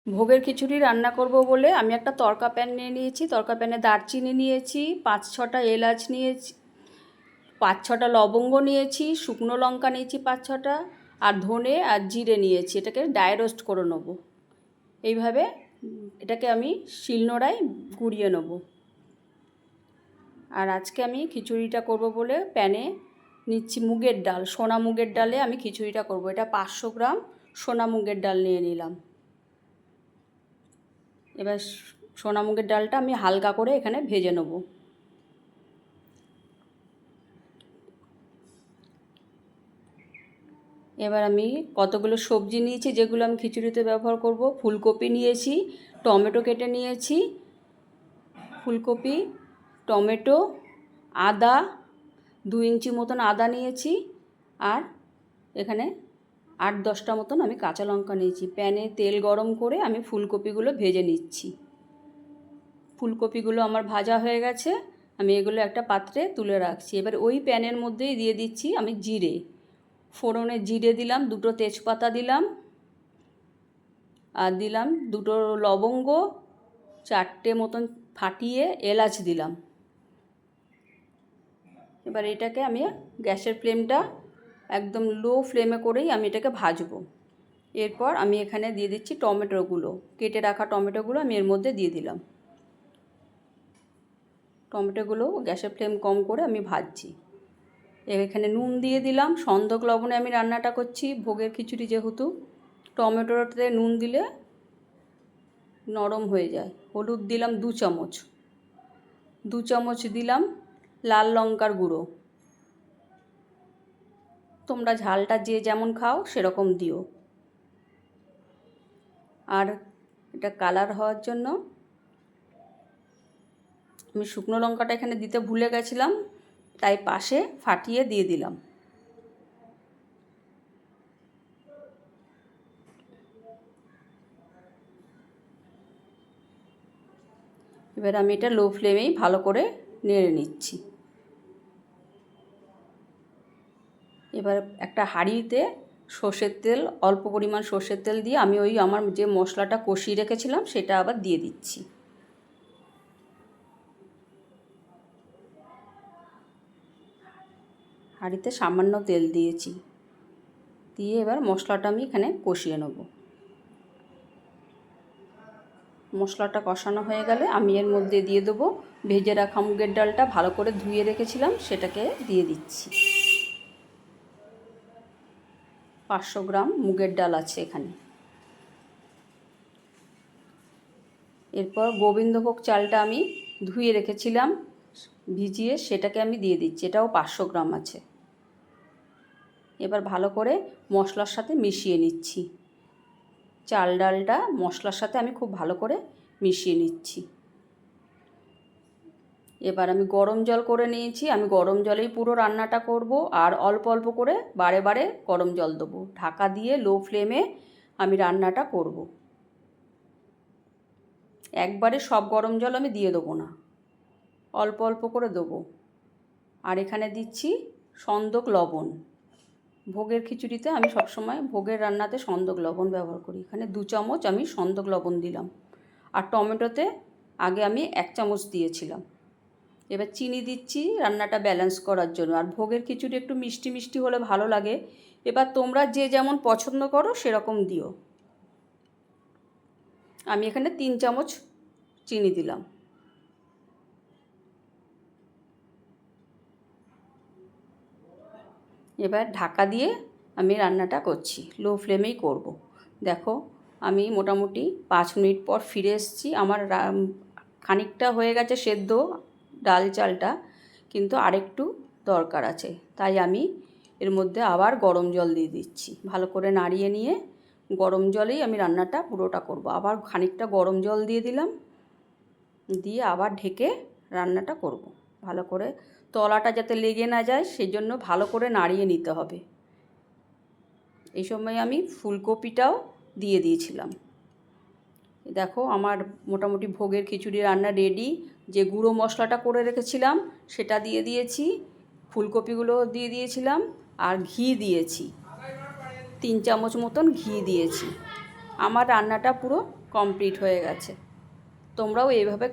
ভোগের খিচুড়ি রান্না করব বলে আমি একটা তড়কা প্যান নিয়ে নিয়েছি। তড়কা প্যানে দারচিনি নিয়েছি, 5-6টা এলাচ নিয়েছি, 5-6টা লবঙ্গ নিয়েছি, শুকনো লঙ্কা নিয়েছি 5-6টা, আর ধনে আর জিরে নিয়েছি। এটাকে ড্রাই রোস্ট করে নেব। এইভাবে এটাকে আমি শিলনোড়ায় গুঁড়িয়ে নেব। আর আজকে আমি খিচুড়িটা করব বলে প্যানে নিচ্ছি মুগের ডাল। সোনা মুগের ডালে আমি খিচুড়িটা করব। এটা 500 গ্রাম সোনা মুগের ডাল নিয়ে নিলাম। এবার সোনা মুগের ডালটা আমি হালকা করে এখানে ভেজে নেব। এবার আমি কতগুলো সবজি নিয়েছি যেগুলো আমি খিচুড়িতে ব্যবহার করব। ফুলকপি নিয়েছি, টমেটো কেটে নিয়েছি, ফুলকপি, টমেটো, আদা, 2 ইঞ্চি মতন আদা নিয়েছি, আর এখানে 8-10টা মতন আমি কাঁচা লঙ্কা নিয়েছি। প্যানে তেল গরম করে আমি ফুলকপিগুলো ভেজে নিচ্ছি। ফুলকপিগুলো আমার ভাজা হয়ে গেছে, আমি এগুলো একটা পাত্রে তুলে রাখছি। এবার ওই প্যানের মধ্যেই দিয়ে দিচ্ছি আমি জিরে। ফোড়নে জিরে দিলাম, 2টো তেজপাতা দিলাম, আর দিলাম 2টো লবঙ্গ, 4টে মতন ফাটিয়ে এলাচ দিলাম। এবার এটাকে আমি গ্যাসের ফ্লেমটা একদম লো ফ্লেমে করেই আমি এটাকে ভাজবো। এরপর আমি এখানে দিয়ে দিচ্ছি টমেটোগুলো, কেটে রাখা টমেটোগুলো আমি এর মধ্যে দিয়ে দিলাম। টমেটোগুলো গ্যাসের ফ্লেম কম করে আমি ভাজছি। এখানে নুন দিয়ে দিলাম। সন্দক লবণে আমি রান্নাটা করছি, ভোগের খিচুড়ি যেহেতু। টমেটোতে নুন দিলে নরম হয়ে যায়। হলুদ দিলাম 2 চামচ। 2 চামচ দিলাম লাল লঙ্কার গুঁড়ো। তোমরা ঝালটা যে যেমন খাও সেরকম দিও। আর এটা কালার হওয়ার জন্য আমি শুকনো লঙ্কাটা এখানে দিতে ভুলে গেছিলাম, তাই পাশে ফাটিয়ে দিয়ে দিলাম। এবার আমি এটা লো ফ্লেমেই ভালো করে নেড়ে নিচ্ছি। এবার একটা হাঁড়িতে সর্ষের তেল, অল্প পরিমাণ সর্ষের তেল দিয়ে আমি ওই আমার যে মশলাটা কষিয়ে রেখেছিলাম সেটা আবার দিয়ে দিচ্ছি। হাঁড়িতে সামান্য তেল দিয়েছি, দিয়ে এবার মশলাটা আমি এখানে কষিয়ে নেব। মশলাটা কষানো হয়ে গেলে আমি এর মধ্যে দিয়ে দেবো ভেজে রাখা মুগের ডালটা, ভালো করে ধুয়ে রেখেছিলাম, সেটাকে দিয়ে দিচ্ছি। 500 গ্রাম মুগের ডাল আছে এখানে। এরপর গোবিন্দভোগ চালটা আমি ধুয়ে রেখেছিলাম ভিজিয়ে, সেটাকে আমি দিয়ে দিচ্ছি। এটাও 500 গ্রাম আছে। এবার ভালো করে মশলার সাথে মিশিয়ে নিচ্ছি। চাল ডালটা মশলার সাথে আমি খুব ভালো করে মিশিয়ে নিচ্ছি। এবার আমি গরম জল করে নিয়েছি। আমি গরম জলেই পুরো রান্নাটা করব, আর অল্প অল্প করে বারে বারে গরম জল দেবো। ঢাকা দিয়ে লো ফ্লেমে আমি রান্নাটা করব। একবারে সব গরম জল আমি দিয়ে দেবো না, অল্প অল্প করে দেবো। আর এখানে দিচ্ছি সন্দক লবণ। ভোগের খিচুড়িতে আমি সবসময় ভোগের রান্নাতে সন্দক লবণ ব্যবহার করি। এখানে 2 চামচ আমি সন্দক লবণ দিলাম। আর টমেটোতে আগে আমি 1 চামচ দিয়েছিলাম। এবার চিনি দিচ্ছি রান্নাটা ব্যালেন্স করার জন্য। আর ভোগের খিচুড়ি একটু মিষ্টি মিষ্টি হলে ভালো লাগে। এবার তোমরা যে যেমন পছন্দ করো সেরকম দিও। আমি এখানে 3 চামচ চিনি দিলাম। এবার ঢাকা দিয়ে আমি রান্নাটা করছি, লো ফ্লেমেই করব। দেখো আমি মোটামুটি 5 মিনিট পর ফিরে এসেছি। আমার খানিকটা হয়ে গেছে সেদ্ধ ডাল চালটা, কিন্তু আরেকটু দরকার আছে, তাই আমি এর মধ্যে আবার গরম জল দিয়ে দিচ্ছি। ভালো করে নাড়িয়ে নিয়ে গরম জলেই আমি রান্নাটা পুরোটা করব। আবার খানিকটা গরম জল দিয়ে দিলাম, দিয়ে আবার ঢেকে রান্নাটা করব। ভালো করে তলাটা যাতে লেগে না যায় সেজন্য ভালো করে নাড়িয়ে নিতে হবে। এই সময় আমি ফুলকপিটাও দিয়ে দিয়েছিলাম। দেখো আমার মোটামুটি ভোগের খিচুড়ি রান্না রেডি। যে গুঁড়ো মশলাটা করে রেখেছিলাম সেটা দিয়ে দিয়েছি, ফুলকপিগুলো দিয়ে দিয়েছিলাম, আর ঘি দিয়েছি। 3 চামচ মতন ঘি দিয়েছি। আমার রান্নাটা পুরো কমপ্লিট হয়ে গেছে। তোমরাও এইভাবে